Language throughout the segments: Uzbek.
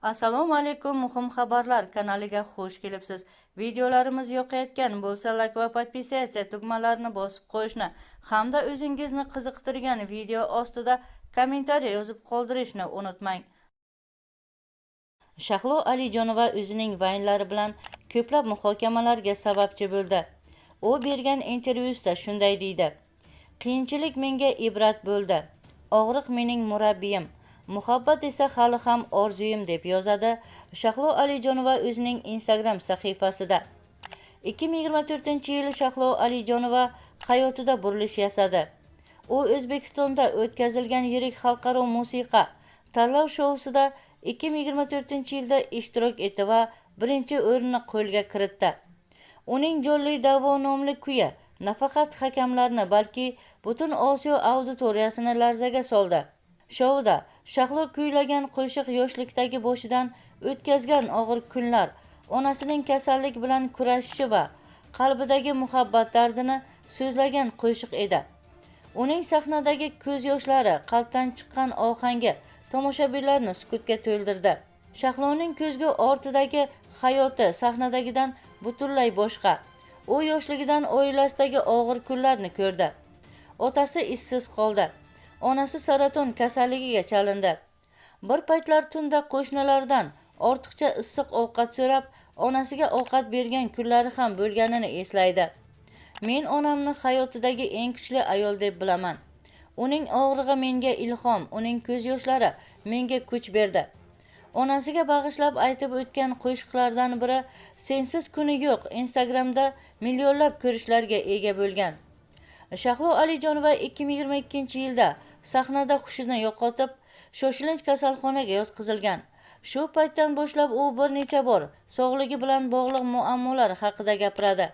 Assalomu alaykum, muhim xabarlar kanaliga xush kelibsiz. Videolarimiz yoqayotgan bo'lsa, like va podpisatsiya tugmalarini bosib qo'yishni hamda o'zingizni qiziqtirgan video ostida kommentariy yozib qoldirishni unutmang. Shahlo Alijonova o'zining vaynlari bilan ko'plab muhokamalarga sababchi bo'ldi. U bergan intervyusida shunday deydi: "Qiyinchilik menga ibrat bo'ldi. Og'riq mening murabbiyim. Muhabbat esa hali ham orzuyim", deb yozadi Shahlo Alijonova o'zining Instagram sahifasida. 2024-yil Shahlo Alijonova hayotida burilish yasadi. U O'zbekistonda o'tkazilgan yirik xalqaro musiqa tanlov shousida 2024-yilda ishtirok etdi va birinchi o'rinni qo'lga kiritdi. Uning Jonli da'vo nomli kuyi nafaqat hakamlarni, balki butun Osiyo auditoriyasini larzaga soldi. Shouda Shahlo kuylagan qo'shiq yoshlikdagi boshidan o'tkazgan og'ir kunlar, onasining kasallik bilan kurashishi va qalbidagi muhabbat dardini so'zlagan qo'shiq edi. Uning sahnadagi ko'z yoshlari, qalbdan chiqqan ohangi tomoshabinlarni sukutga to'ldirdi. Shahloning ko'zgu ortidagi hayoti sahnadagidan butunlay boshqa. U yoshligidan oilasidagi og'ir kunlarni ko'rdi. Otasi ishsiz qoldi. Onasi saraton kasalligiga chalindi. Bir paytlar tunda qo'shnilardan ortiqcha issiq ovqat so'rab, onasiga ovqat bergan kunlari ham bo'lganini eslaydi. "Men onamni hayotidagi eng kuchli ayol deb bilaman. Uning og'rig'i menga ilhom, uning ko'z yoshlari menga kuch berdi." Onasiga bag'ishlab aytib o'tgan qo'shiqlardan biri "Sensiz kuni yo'q" Instagramda millionlab ko'rishlarga ega bo'lgan. Shahlo Alijonova 2022-yilda sahnada hushini yo'qotib, shoshilinch kasalxonaga yotqizilgan. Shu paytdan boshlab u bir necha bor sog'ligi bilan bog'liq muammolar haqida gapiradi.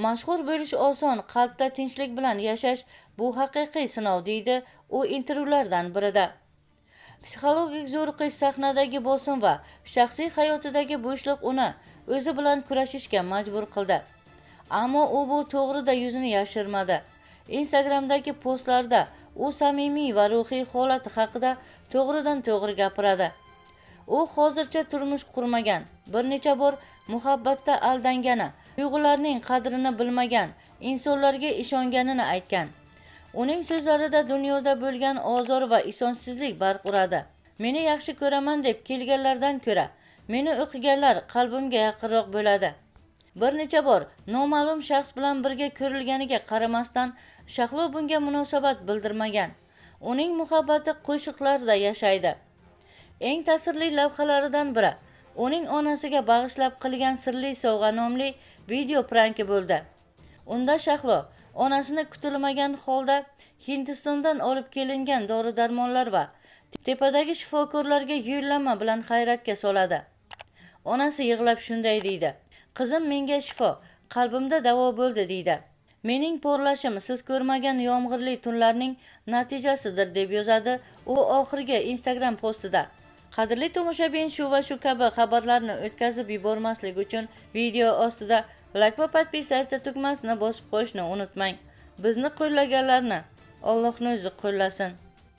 "Mashhur bo'lish oson, qalbda tinchlik bilan yashash bu haqiqiy sinov", deydi u intervyulardan birida. Psixologik zo'riqish, sahnadagi bosim va shaxsiy hayotidagi bo'shliq uni o'zi bilan kurashishga majbur qildi. Ammo u bu to'g'rida yuzini yashirmadi. Instagramdagi postlarda u samimiy va ruhiy holati haqida to'g'ridan to'g'ri gapiradi. U hozircha turmush qurmagan, bir necha bor muhabbatda aldangani, tuyg'ularning qadrini bilmagan, insonlarga ishonganini aytgan. Uning so'zlarida dunyoda bo'lgan ozor va ishonchsizlik barq uradi. "Meni yaxshi ko'raman deb kelganlardan ko'ra, meni o'qiganlar qalbimga yaqinroq bo'ladi." Bir necha bor noma'lum shaxs bilan birga ko'rilganiga qaramasdan, Shahlo bunga munosabat bildirmagan. Uning muhabbati qo'shiqlarda yashaydi. Eng ta'sirli lavhalaridan biri uning onasiga bag'ishlab qilgan Sirli sovg'a nomli video pranki bo'ldi. Unda Shahlo onasini kutilmagan holda Hindistondan olib kelingan dori-darmonlar va tepadagi shifokorlarga yo'llanma bilan hayratga soladi. Onasi yig'lab shunday deydi: "Qizim menga shifo, qalbimda davo bo'ldi", deydi. "Mening porlashim siz ko'rmagan yomg'irli tunlarning natijasidir", deb yozadi u oxirgi Instagram postida. Qadrli tomoshabin, shu va shu kabi xabarlarni o'tkazib yubormaslik uchun video ostida like va podpisatsiya tugmasini bosib qo'yishni unutmang. Bizni qo'llaganlarni Allohning o'zi qo'llasin.